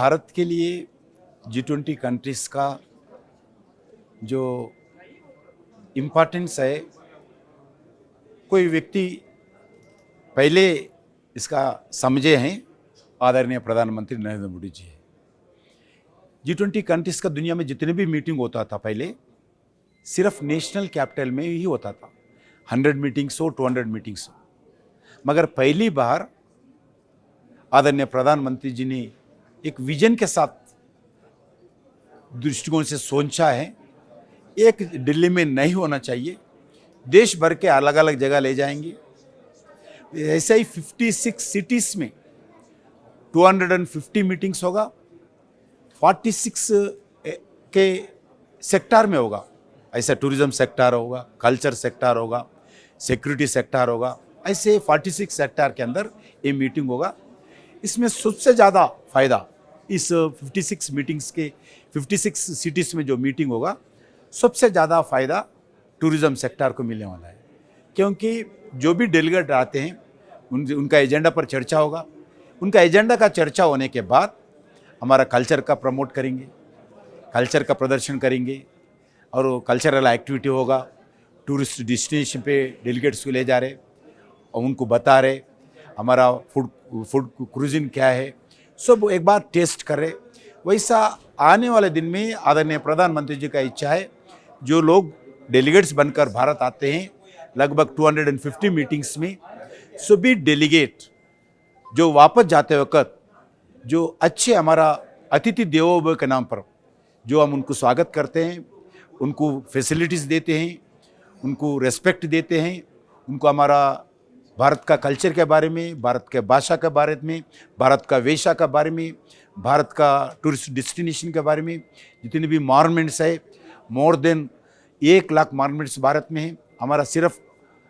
भारत के लिए G20 countries का जो इम्पोर्टेंस है, कोई व्यक्ति पहले इसका समझे हैं, आदरणीय प्रधानमंत्री नरेंद्र मोदी जी है। G20 कंट्रीज़ का दुनिया में जितने भी मीटिंग होता था पहले, सिर्फ नेशनल कैपिटल में ही होता था। 100 मीटिंग्स हो, 200 मीटिंग्स हो, मगर पहली बार आदरणीय प्रधानमंत्री जी ने एक विजन के साथ दृष्टिकोण से सोचा है, एक दिल्ली में नहीं होना चाहिए, देश भर के अलग अलग जगह ले जाएंगे। ऐसे ही 56 सिटीज़ में 250 मीटिंग्स होगा, 46 के सेक्टर में होगा। ऐसा टूरिज्म सेक्टर होगा, कल्चर सेक्टर होगा, सिक्योरिटी सेक्टर होगा, ऐसे 46 सेक्टर के अंदर ये मीटिंग होगा। इसमें सबसे ज़्यादा फ़ायदा इस 56 मीटिंग्स के 56 सिटीज़ में जो मीटिंग होगा, सबसे ज़्यादा फ़ायदा टूरिज़्म सेक्टर को मिलने वाला है, क्योंकि जो भी डेलीगेट आते हैं उनका एजेंडा पर चर्चा होगा। उनका एजेंडा का चर्चा होने के बाद हमारा कल्चर का प्रमोट करेंगे, कल्चर का प्रदर्शन करेंगे और कल्चरल एक्टिविटी होगा। टूरिस्ट डेस्टिनेशन पे डेलीगेट्स को ले जा रहे और उनको बता रहे हमारा फूड क्रूजिंग क्या है, सब एक बार टेस्ट कर रहे। वैसा आने वाले दिन में आदरणीय प्रधानमंत्री जी का इच्छा है, जो लोग डेलीगेट्स बनकर भारत आते हैं लगभग 250 मीटिंग्स में, सभी डेलीगेट जो वापस जाते वक्त जो अच्छे हमारा अतिथि देवो भव के नाम पर जो हम उनको स्वागत करते हैं, उनको फैसिलिटीज़ देते हैं, उनको रेस्पेक्ट देते हैं, उनको हमारा भारत का कल्चर के बारे में, भारत के भाषा के बारे में, भारत का वेशा के बारे में, भारत का टूरिस्ट डेस्टिनेशन के बारे में, जितने भी मॉन्यूमेंट्स है, more than 1 lakh monuments Bharat में है। हमारा सिर्फ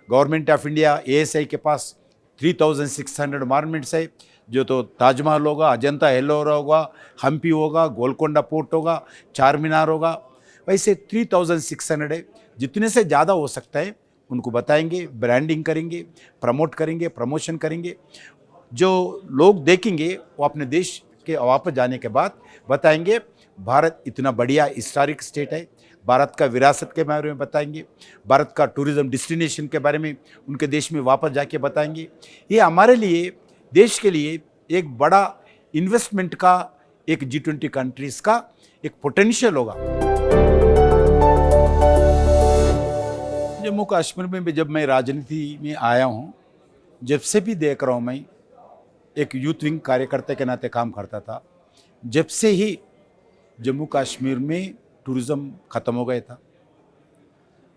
गवर्नमेंट ऑफ इंडिया ASI के पास 3600 मॉन्यूमेंट्स है, जो तो ताजमहल होगा, अजंता एलोरा होगा, हम्पी होगा, गोलकोंडा पोर्ट होगा, चार मीनार होगा, वैसे 3600 है। जितने से ज़्यादा हो सकता है उनको बताएंगे, ब्रांडिंग करेंगे, प्रमोट करेंगे, प्रमोशन करेंगे। जो लोग देखेंगे वो अपने देश के वापस जाने के बाद बताएंगे भारत इतना बढ़िया हिस्टोरिक स्टेट है, भारत का विरासत के बारे में बताएंगे, भारत का टूरिज्म डेस्टिनेशन के बारे में उनके देश में वापस जाके बताएंगे। ये हमारे लिए, देश के लिए एक बड़ा इन्वेस्टमेंट का, एक G20 कंट्रीज़ का एक पोटेंशियल होगा। जम्मू कश्मीर में भी जब मैं राजनीति में आया हूँ, जब से भी देख रहा हूँ, मैं एक यूथ विंग कार्यकर्ता के नाते काम करता था, जब से ही जम्मू कश्मीर में टूरिज़्म ख़त्म हो गया था।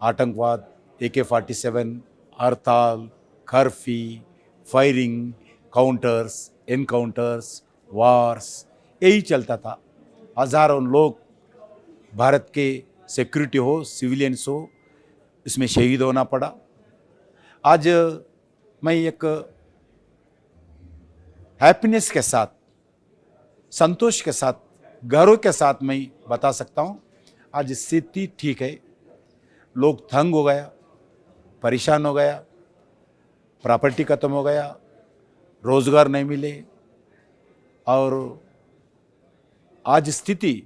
आतंकवाद, AK-47, हड़ताल, curfew, firing, counters, encounters, wars, यही चलता था। हज़ारों लोग, भारत के सिक्योरिटी हो, सिविलियंस हो, इसमें शहीद होना पड़ा। आज मैं एक हैप्पीनेस के साथ, संतोष के साथ, गर्व के साथ मैं बता सकता हूँ, आज स्थिति ठीक है। लोग तंग हो गया, परेशान हो गया, प्रॉपर्टी खत्म हो गया, रोज़गार नहीं मिले, और आज स्थिति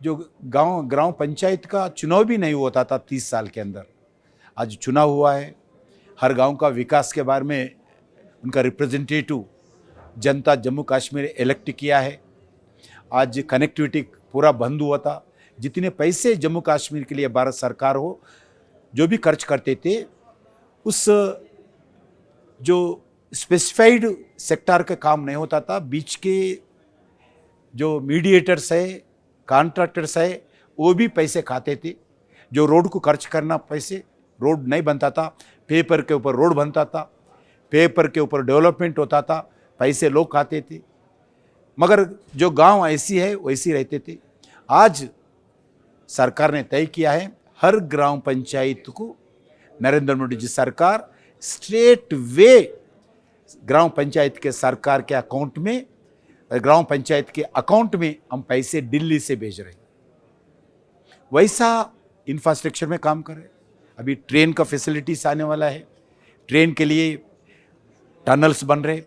जो ग्राम पंचायत का चुनाव भी नहीं होता था 30 साल के अंदर, आज चुनाव हुआ है। हर गांव का विकास के बारे में उनका रिप्रेजेंटेटिव जनता जम्मू कश्मीर इलेक्ट किया है। आज कनेक्टिविटी पूरा बंद हुआ था। जितने पैसे जम्मू कश्मीर के लिए भारत सरकार हो जो भी खर्च करते थे, उस जो स्पेसिफाइड सेक्टर का काम नहीं होता था। बीच के जो मीडिएटर्स है, कॉन्ट्रैक्टर्स है, वो भी पैसे खाते थे। जो रोड को खर्च करना पैसे, रोड नहीं बनता था, पेपर के ऊपर रोड बनता था, पेपर के ऊपर डेवलपमेंट होता था, पैसे लोग खाते थे। मगर जो गांव ऐसी है वैसी रहते थे। आज सरकार ने तय किया है, हर ग्राम पंचायत को नरेंद्र मोदी जी सरकार स्ट्रेट वे ग्राम पंचायत के सरकार के अकाउंट में, ग्राम पंचायत के अकाउंट में हम पैसे दिल्ली से भेज रहे हैं। वैसा इंफ्रास्ट्रक्चर में काम कर रहे हैं। अभी ट्रेन का फैसिलिटीज आने वाला है, ट्रेन के लिए टनल्स बन रहे,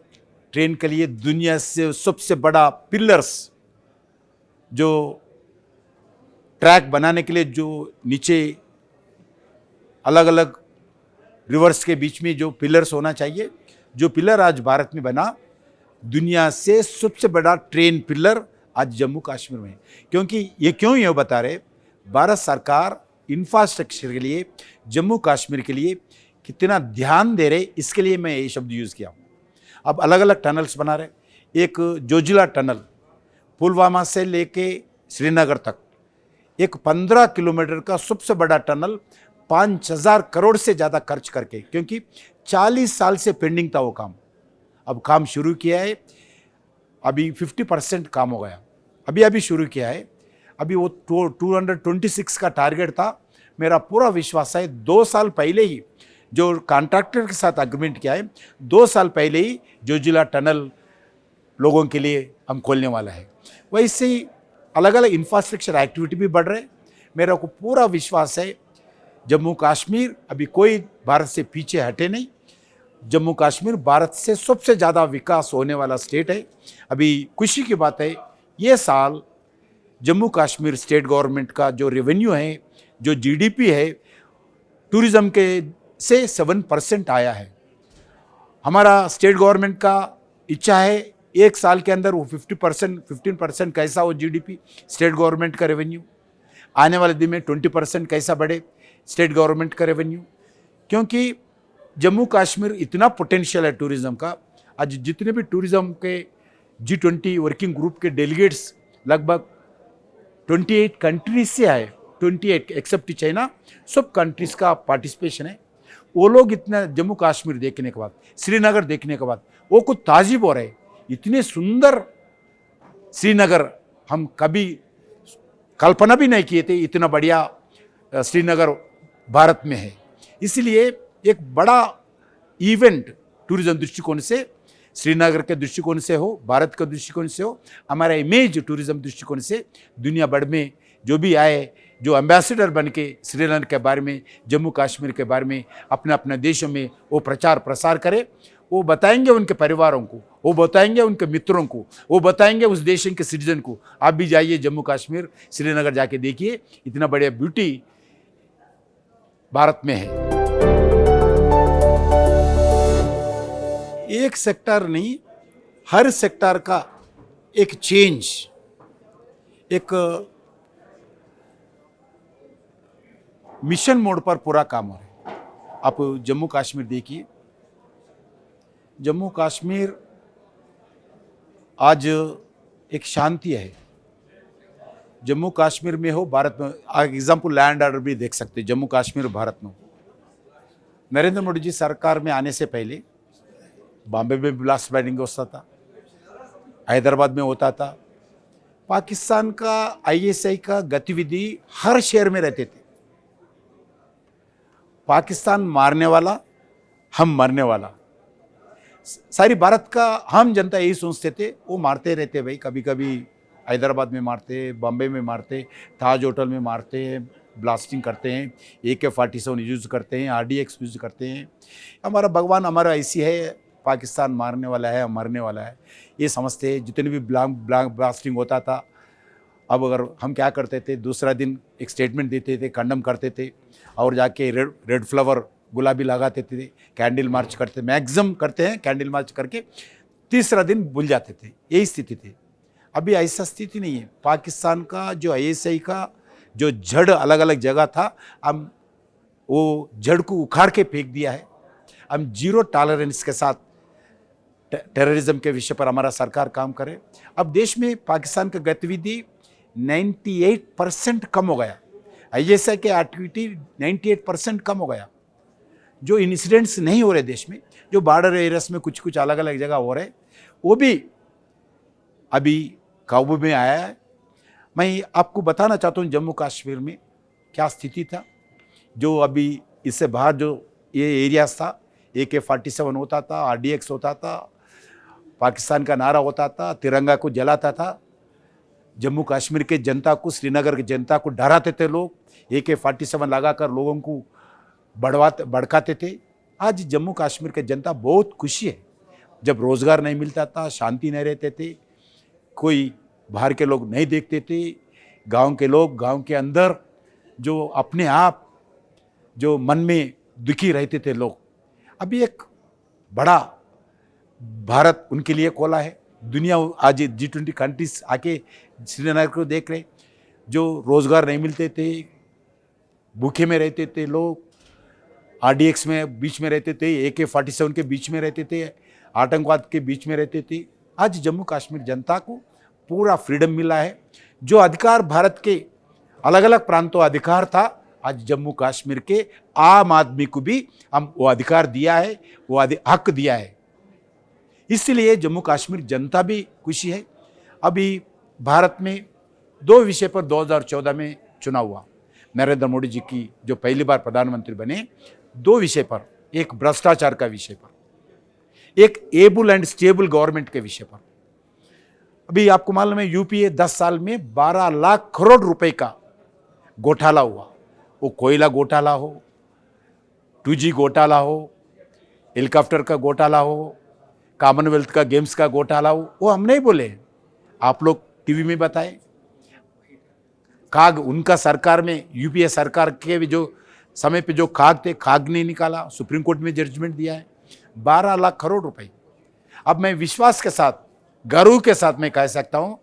ट्रेन के लिए दुनिया से सबसे बड़ा पिलर्स जो ट्रैक बनाने के लिए जो नीचे अलग अलग रिवर्स के बीच में जो पिलर्स होना चाहिए, जो पिलर आज भारत में बना, दुनिया से सबसे बड़ा ट्रेन पिलर आज जम्मू कश्मीर में है। क्योंकि ये क्यों ये बता रहे, भारत सरकार इंफ्रास्ट्रक्चर के लिए जम्मू कश्मीर के लिए कितना ध्यान दे रहे, इसके लिए मैं ये शब्द यूज़ किया हूँ। अब अलग अलग टनल्स बना रहे, एक जोजिला टनल पुलवामा से लेके श्रीनगर तक एक 15 किलोमीटर का सबसे बड़ा टनल 5,000 करोड़ से ज़्यादा खर्च करके, क्योंकि 40 साल से पेंडिंग था वो काम, अब काम शुरू किया है। अभी 50% काम हो गया, अभी शुरू किया है। अभी वो 226 का टारगेट था। मेरा पूरा विश्वास है 2 साल पहले ही जो कॉन्ट्रैक्टर के साथ अग्रीमेंट किया है, 2 साल पहले ही जोजिला टनल लोगों के लिए हम खोलने वाला है। वैसे ही अलग अलग इंफ्रास्ट्रक्चर एक्टिविटी भी बढ़ रहे। मेरा को पूरा विश्वास है जम्मू कश्मीर अभी कोई भारत से पीछे हटे नहीं। जम्मू कश्मीर भारत से सबसे ज़्यादा विकास होने वाला स्टेट है। अभी खुशी की बात है, ये साल जम्मू कश्मीर स्टेट गवर्नमेंट का जो रेवेन्यू है, जो जीडीपी है, टूरिज़्म के से 7% आया है। हमारा स्टेट गवर्नमेंट का इच्छा है एक साल के अंदर वो 15% कैसा हो जीडीपी स्टेट गवर्नमेंट का रेवेन्यू, आने वाले दिन में 20% कैसा बढ़े स्टेट गवर्नमेंट का रेवेन्यू। क्योंकि जम्मू कश्मीर इतना पोटेंशियल है टूरिज़्म का। आज जितने भी टूरिज़्म के G20 वर्किंग ग्रुप के डेलीगेट्स लगभग 28 कंट्रीज से आए, 28 एक्सेप्ट चाइना, सब कंट्रीज़ का पार्टिसिपेशन है। वो लोग इतना जम्मू कश्मीर देखने के बाद, श्रीनगर देखने के बाद वो कुछ ताजीब हो रहे, इतने सुंदर श्रीनगर हम कभी कल्पना भी नहीं किए थे, इतना बढ़िया श्रीनगर भारत में है। इसलिए एक बड़ा इवेंट टूरिज्म दृष्टिकोण से, श्रीनगर के दृष्टिकोण से हो, भारत के दृष्टिकोण से हो, हमारा इमेज टूरिज्म दृष्टिकोण से दुनिया भर में जो भी आए, जो एम्बेसडर बन के श्रीनगर के बारे में, जम्मू कश्मीर के बारे में अपने अपने देशों में वो प्रचार प्रसार करे, वो बताएंगे उनके परिवारों को, वो बताएंगे उनके मित्रों को, वो बताएंगे उस देश के सिटीजन को, आप भी जाइए जम्मू कश्मीर, श्रीनगर जाके देखिए, इतना बढ़िया ब्यूटी भारत में है। एक सेक्टर नहीं, हर सेक्टर का एक चेंज, एक मिशन मोड पर पूरा काम हो रहा है। आप जम्मू कश्मीर देखिए, जम्मू कश्मीर आज एक शांति है। जम्मू कश्मीर में हो, भारत में, एग्जाम्पल लैंड ऑर्डर भी देख सकते हैं, जम्मू कश्मीर भारत में। नरेंद्र मोदी जी सरकार में आने से पहले बॉम्बे में ब्लास्ट बैनिंग होता था, हैदराबाद में होता था। पाकिस्तान का ISI का गतिविधि हर शहर में रहते थे। पाकिस्तान मारने वाला, हम मरने वाला, सारी भारत का हम जनता यही सोचते थे। वो मारते रहते भाई, कभी कभी हैदराबाद में मारते, बॉम्बे में मारते, ताज होटल में मारते, ब्लास्टिंग करते हैं, AK-47 यूज़ करते हैं, RDX यूज़ करते हैं। हमारा भगवान हमारा ऐसी है, पाकिस्तान मारने वाला है, मरने वाला है, ये समझते हैं। जितने भी ब्लास्टिंग होता था, अब अगर हम क्या करते थे, दूसरा दिन एक स्टेटमेंट देते थे, कंडम करते थे और जाके रेड फ्लावर गुलाबी लगाते थे, कैंडल मार्च करते, मैक्सिमम करते हैं कैंडल मार्च करके, तीसरा दिन भूल जाते थे। यही स्थिति थी। अभी ऐसा स्थिति नहीं है। पाकिस्तान का जो ISI का जो जड़ अलग अलग जगह था, हम वो जड़ को उखाड़ के फेंक दिया है। हम जीरो टॉलरेंस के साथ टेररिज्म के विषय पर हमारा सरकार काम करे। अब देश में पाकिस्तान का गतिविधि 98% कम हो गया। ISI के एक्टिविटी 98% कम हो गया। जो इंसिडेंट्स नहीं हो रहे देश में, जो बॉर्डर एरियाज में कुछ कुछ अलग अलग जगह हो रहे, वो भी अभी काबू में आया है। मैं आपको बताना चाहता हूँ जम्मू कश्मीर में क्या स्थिति था। जो अभी इससे बाहर जो ये एरियाज था, AK-47 होता था, RDX होता था, पाकिस्तान का नारा होता था, तिरंगा को जलाता था। जम्मू कश्मीर के जनता को, श्रीनगर की जनता को डराते थे लोग, AK-47 लगाकर लोगों को भड़काते थे। आज जम्मू कश्मीर के जनता बहुत खुशी है। जब रोज़गार नहीं मिलता था, शांति नहीं रहते थे, कोई बाहर के लोग नहीं देखते थे। गांव के लोग गांव के अंदर जो अपने आप जो मन में दुखी रहते थे लोग, अभी एक बड़ा भारत उनके लिए खोला है। दुनिया आज G20 कंट्रीज आके श्रीनगर को देख रहे, जो रोजगार नहीं मिलते थे, भूखे में रहते थे लोग, RDX में बीच में रहते थे, AK-47 के बीच में रहते थे, आतंकवाद के बीच में रहते थे। आज जम्मू कश्मीर जनता को पूरा फ्रीडम मिला है। जो अधिकार भारत के अलग अलग प्रांतों अधिकार था, आज जम्मू कश्मीर के आम आदमी को भी हम वो अधिकार दिया है, वो हक दिया है। इसलिए जम्मू कश्मीर जनता भी खुशी है। अभी भारत में 2 विषय पर 2014 में चुनाव हुआ। नरेंद्र मोदी जी की जो पहली बार प्रधानमंत्री बने, 2 विषय पर, एक भ्रष्टाचार का विषय पर, एक एबल एंड स्टेबल गवर्नमेंट के विषय पर। अभी आपको मालूम है यूपीए 10 साल में 12 लाख करोड़ रुपए का घोटाला हुआ। वो कोयला घोटाला हो, 2G घोटाला हो, हेलीकॉप्टर का घोटाला हो, कॉमनवेल्थ का गेम्स का घोटाला हो, वो हम नहीं बोले, आप लोग टीवी में बताएं। खाग उनका सरकार में, यूपीए सरकार के भी जो समय पे जो खाग थे, खाग ने निकाला, सुप्रीम कोर्ट में जजमेंट दिया है 12 लाख करोड़ रुपए। अब मैं विश्वास के साथ, गर्व के साथ मैं कह सकता हूं,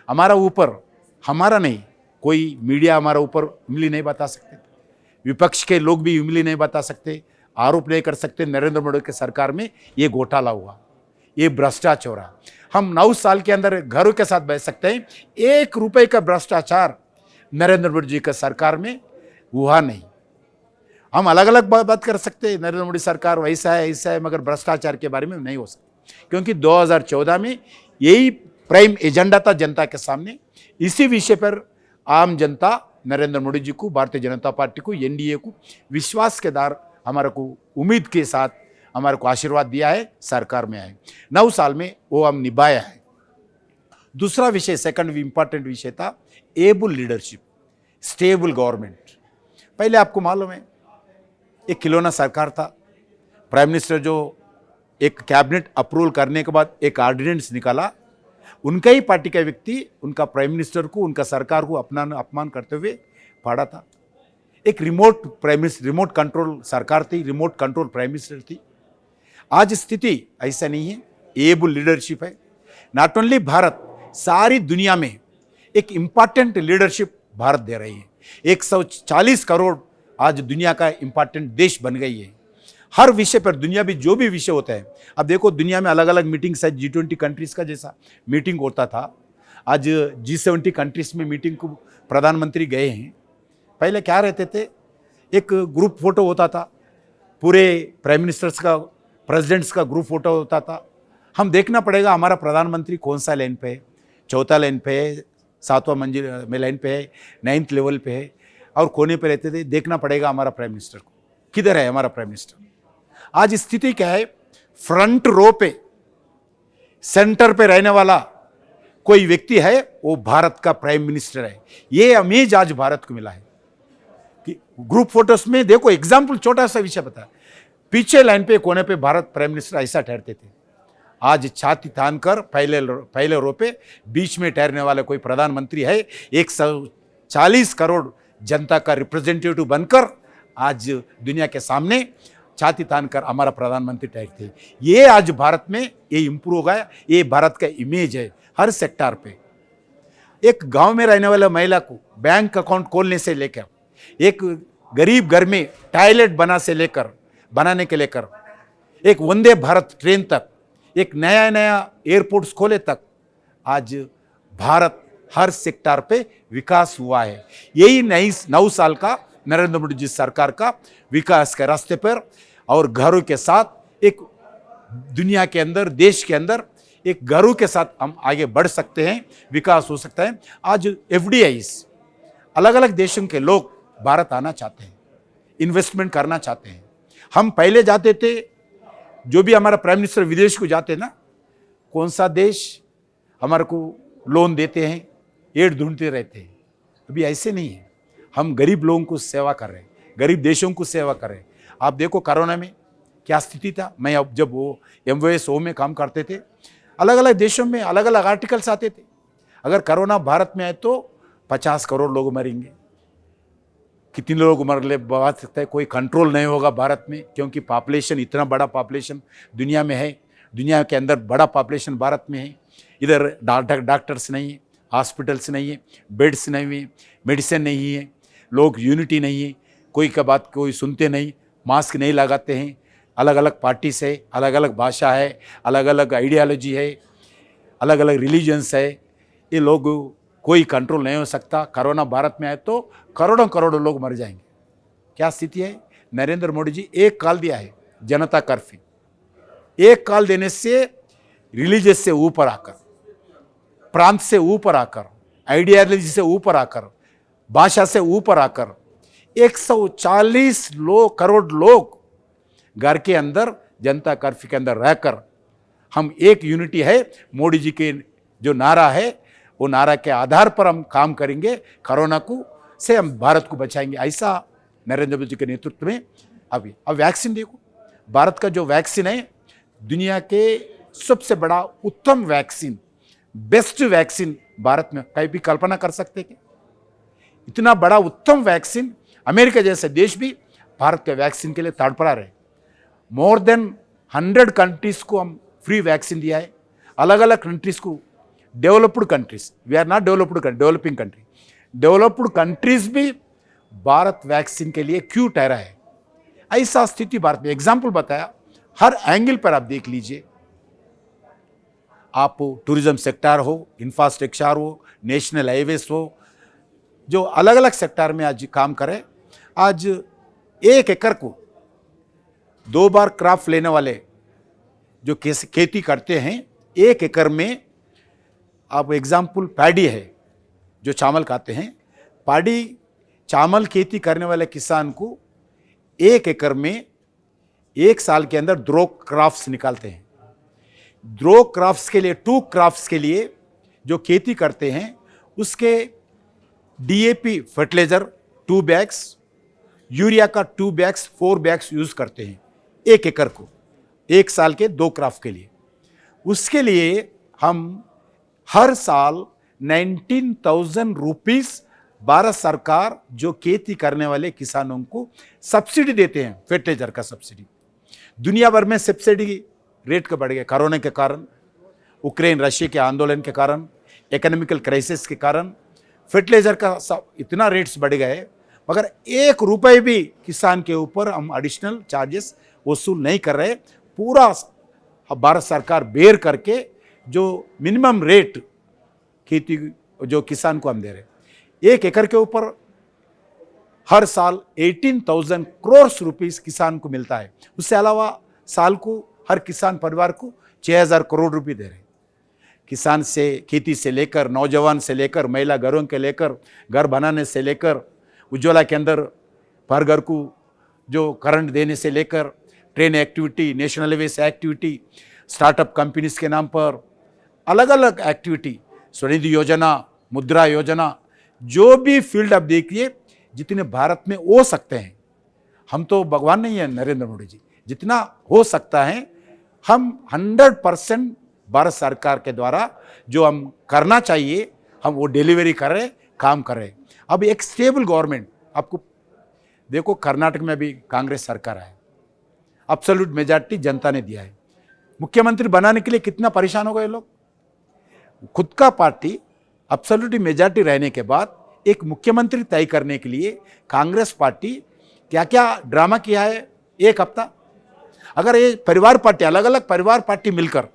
हमारा ऊपर, हमारा नहीं, कोई मीडिया हमारा ऊपर उंगली नहीं बता सकते, विपक्ष के लोग भी उंगली नहीं बता सकते, आरोप नहीं कर सकते नरेंद्र मोदी के सरकार में ये घोटाला हुआ, ये भ्रष्टाचार हो रहा। हम 9 साल के अंदर गर्व के साथ बह सकते हैं, 1 रुपए का भ्रष्टाचार नरेंद्र मोदी जी के सरकार में हुआ नहीं। हम अलग अलग बात कर सकते हैं, नरेंद्र मोदी सरकार वैसा है ऐसा है, मगर भ्रष्टाचार के बारे में नहीं हो सकता, क्योंकि 2014 में यही प्राइम एजेंडा था जनता के सामने। इसी विषय पर आम जनता नरेंद्र मोदी जी को, भारतीय जनता पार्टी को, एनडीए को विश्वास के द्वार हमारे को उम्मीद के साथ हमारे को आशीर्वाद दिया है, सरकार में आए 9 साल में वो हम निभाया है। दूसरा विषय, सेकंड इंपॉर्टेंट विषय था एबल लीडरशिप, स्टेबल गवर्नमेंट। पहले आपको मालूम है एक खिलौना सरकार था, प्राइम मिनिस्टर जो एक कैबिनेट अप्रूवल करने के बाद एक ऑर्डिनेंस निकाला, उनका ही पार्टी का व्यक्ति उनका प्राइम मिनिस्टर को, उनका सरकार को अपमान करते हुए फाड़ा था। एक remote prime minister, remote control सरकार थी, रिमोट कंट्रोल प्राइम मिनिस्टर थी। आज स्थिति ऐसा नहीं है, एबल लीडरशिप है। नॉट ओनली भारत, सारी दुनिया में एक इंपॉर्टेंट लीडरशिप भारत दे रही है। 140 करोड़ आज दुनिया का इंपॉर्टेंट देश बन गई है। हर विषय पर, दुनिया भी जो भी विषय होता है, अब देखो दुनिया में अलग अलग मीटिंग्स है, G20 कंट्रीज का जैसा मीटिंग होता था, आज G70 कंट्रीज में मीटिंग को प्रधानमंत्री गए हैं। पहले क्या रहते थे, एक ग्रुप फोटो होता था, पूरे प्राइम मिनिस्टर्स का, प्रेसिडेंट्स का ग्रुप फोटो होता था। हम देखना पड़ेगा हमारा प्रधानमंत्री कौन सा लाइन पे है, 4था लाइन पे है, 7वां मंजिल में लाइन पे है, 9th लेवल पे है, और कोने पे रहते थे। देखना पड़ेगा हमारा प्राइम मिनिस्टर को, किधर है हमारा प्राइम मिनिस्टर। आज स्थिति क्या है, फ्रंट रो पे, सेंटर पे रहने वाला कोई व्यक्ति है, वो भारत का प्राइम मिनिस्टर है। ये इमेज आज भारत को मिला है कि ग्रुप फोटोस में देखो, एग्जाम्पल छोटा सा विषय बता, पीछे लाइन पे कोने पे भारत प्राइम मिनिस्टर ऐसा ठहरते थे। आज छाती तान कर पहले रो पे बीच में ठहरने वाला कोई प्रधानमंत्री है, 140 करोड़ जनता का रिप्रेजेंटेटिव बनकर आज दुनिया के सामने छाती तान कर हमारा प्रधानमंत्री ठहरते। ये आज भारत में ये इंप्रूव हो गया, ये भारत का इमेज है हर सेक्टर पे। एक गांव में रहने वाले महिला को बैंक अकाउंट खोलने से लेकर, एक गरीब घर में टॉयलेट बनाने के लेकर, एक वंदे भारत ट्रेन तक, एक नया एयरपोर्ट्स खोले तक, आज भारत हर सेक्टर पे विकास हुआ है। यही 9 साल का नरेंद्र मोदी जी सरकार का विकास के रास्ते पर और गर्व के साथ एक दुनिया के अंदर, देश के अंदर एक गर्व के साथ हम आगे बढ़ सकते हैं, विकास हो सकता है। आज FDIs, अलग अलग देशों के लोग भारत आना चाहते हैं, इन्वेस्टमेंट करना चाहते हैं। हम पहले जाते थे, जो भी हमारा प्राइम मिनिस्टर विदेश को जाते ना, कौन सा देश हमारे को लोन देते हैं, एड ढूंढते रहते हैं। अभी ऐसे नहीं है, हम गरीब लोगों को सेवा कर रहे हैं, गरीब देशों को सेवा कर रहे हैं। आप देखो कोरोना में क्या स्थिति था। मैं अब जब वो MOSO में काम करते थे, अलग अलग देशों में अलग अलग आर्टिकल्स आते थे। अगर कोरोना भारत में आए तो 50 करोड़ लोग मरेंगे। कितने लोग मर ले बात सकता है, कोई कंट्रोल नहीं होगा भारत में, क्योंकि पॉपुलेशन इतना बड़ा पॉपुलेशन दुनिया में है, दुनिया के अंदर बड़ा पॉपुलेशन भारत में है। इधर डॉक्टर्स नहीं है, हॉस्पिटल्स नहीं है, बेड्स नहीं है, मेडिसिन नहीं है, लोग यूनिटी नहीं है, कोई का बात कोई सुनते नहीं, मास्क नहीं लगाते हैं, अलग अलग पार्टीज है, अलग अलग भाषा है, अलग अलग आइडियालॉजी है, अलग अलग रिलीजन्स है, ये लोग कोई कंट्रोल नहीं हो सकता। कोरोना भारत में आए तो करोड़ों करोड़ों लोग मर जाएंगे। क्या स्थिति है? नरेंद्र मोदी जी एक कॉल दिया है, जनता कर्फ्यू। एक कॉल देने से रिलीजियस से ऊपर आकर, प्रांत से ऊपर आकर, आइडियालॉजी से ऊपर आकर, भाषा से ऊपर आकर 140 करोड़ लोग घर के अंदर जनता कर्फ्यू के अंदर रहकर हम एक यूनिटी है, मोदी जी के जो नारा है वो नारा के आधार पर हम काम करेंगे, कोरोना को से हम भारत को बचाएंगे। ऐसा नरेंद्र मोदी जी के नेतृत्व में अब वैक्सीन देखो, भारत का जो वैक्सीन है दुनिया के सबसे बड़ा उत्तम वैक्सीन, बेस्ट वैक्सीन भारत में कहीं भी कल्पना कर सकते क्या? इतना बड़ा उत्तम वैक्सीन अमेरिका जैसे देश भी भारत के वैक्सीन के लिए तड़पड़ा रहे। मोर देन 100 कंट्रीज को हम फ्री वैक्सीन दिया है, अलग अलग कंट्रीज को, developed countries, we are not developing country, developed countries भी भारत वैक्सीन के लिए क्यों ठहरा है। ऐसा स्थिति भारत में, एग्जाम्पल बताया, हर एंगल पर आप देख लीजिए, आप टूरिज्म सेक्टर हो, इंफ्रास्ट्रक्चर हो, नेशनल हाईवेज हो, जो अलग अलग सेक्टर में आज काम करें। आज 1 एकड़ को 2 बार क्रॉप लेने वाले जो खेती करते हैं, 1 एकड़ में आप एग्जाम्पल पैडी है, जो चावल खाते हैं, पैडी चावल खेती करने वाले किसान को 1 एकड़ में 1 साल के अंदर 2 क्रॉप्स निकालते हैं। 2 क्रॉप्स के लिए, 2 क्रॉप्स के लिए जो खेती करते हैं उसके डीएपी फर्टिलाइजर 2 बैग्स, यूरिया का 2 बैग्स, 4 बैग्स यूज करते हैं 1 एकड़ को, 1 साल के 2 क्रॉप के लिए। उसके लिए हम हर साल 19,000 रुपीज भारत सरकार जो खेती करने वाले किसानों को सब्सिडी देते हैं, फर्टिलाइजर का सब्सिडी। दुनिया भर में सब्सिडी रेट का बढ़ गया, कोरोना के कारण, यूक्रेन रशिया के आंदोलन के कारण, इकोनॉमिकल क्राइसिस के कारण फर्टिलाइजर का इतना रेट्स बढ़ गए, मगर 1 रुपए भी किसान के ऊपर हम एडिशनल चार्जेस वसूल नहीं कर रहे। पूरा भारत सरकार बेयर करके जो मिनिमम रेट खेती जो किसान को हम दे रहे, 1 एकड़ के ऊपर हर साल 18,000 करोड़ रुपीस किसान को मिलता है। उससे अलावा साल को हर किसान परिवार को 6,000 करोड़ रुपए दे रहे। किसान से, खेती से लेकर, नौजवान से लेकर, महिला घरों के लेकर, घर बनाने से लेकर, उज्ज्वला के अंदर पर घर को जो करंट देने से लेकर, train activity, national highways activity, startup companies के नाम पर अलग अलग एक्टिविटी, स्वनिधि योजना, मुद्रा योजना, जो भी फील्ड आप देखिए, जितने भारत में हो सकते हैं, हम तो भगवान नहीं है नरेंद्र मोदी जी, जितना हो सकता है हम 100% भारत सरकार के द्वारा जो हम करना चाहिए हम वो डिलीवरी कर रहे, काम कर रहे। अब एक स्टेबल गवर्नमेंट, आपको देखो कर्नाटक में भी कांग्रेस सरकार है, एब्सोल्यूट मेजॉरिटी जनता ने दिया है। मुख्यमंत्री बनाने के लिए कितना परेशान हो गए लोग। खुद का पार्टी एब्सोल्यूट मेजॉरिटी रहने के बाद एक मुख्यमंत्री तय करने के लिए कांग्रेस पार्टी क्या क्या ड्रामा किया है 1 हफ्ता। अगर ये परिवार पार्टी, अलग अलग परिवार पार्टी मिलकर,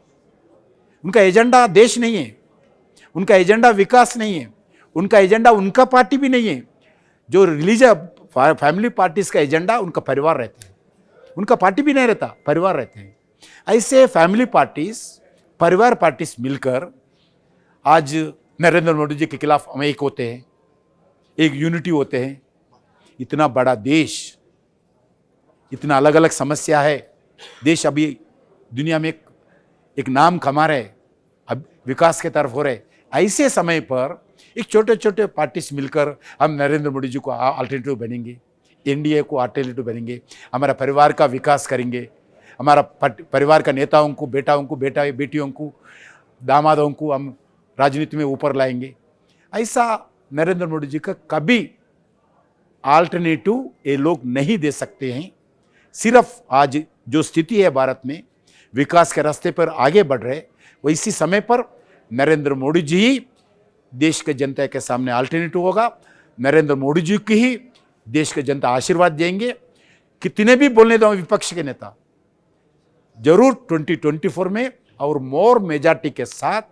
उनका एजेंडा देश नहीं है, उनका एजेंडा विकास नहीं है, उनका एजेंडा उनका पार्टी भी नहीं है। जो रिलीजियस फैमिली पार्टीज का एजेंडा उनका परिवार रहते हैं, उनका पार्टी भी नहीं रहता, परिवार रहते हैं। ऐसे फैमिली पार्टीज, परिवार पार्टीज मिलकर आज नरेंद्र मोदी जी के खिलाफ हम एक होते हैं, एक यूनिटी होते हैं। इतना बड़ा देश, इतना अलग अलग समस्या है, देश अभी दुनिया में एक नाम कमा रहे, अब विकास के तरफ हो रहे। ऐसे समय पर एक छोटे छोटे पार्टीज मिलकर हम नरेंद्र मोदी जी को अल्टरनेटिव बनेंगे, एनडीए को अल्टरनेटिव बनेंगे, हमारा परिवार का विकास करेंगे, हमारा परिवार का नेताओं को, बेटाओं को, बेटियों को, दामादों को हम राजनीति में ऊपर लाएंगे। ऐसा नरेंद्र मोदी जी का कभी अल्टरनेटिव ये लोग नहीं दे सकते हैं। सिर्फ आज जो स्थिति है भारत में, विकास के रास्ते पर आगे बढ़ रहे, वैसी समय पर नरेंद्र मोदी जी ही देश के जनता के सामने अल्टरनेटिव होगा। नरेंद्र मोदी जी की ही देश के जनता आशीर्वाद देंगे। कितने भी बोलने दो विपक्ष के नेता, जरूर 2024 में और मोर मेजॉरिटी के साथ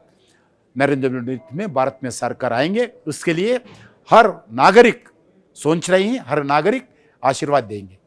नरेंद्र मोदी में भारत में सरकार आएंगे। उसके लिए हर नागरिक सोच रहे हैं, हर नागरिक आशीर्वाद देंगे।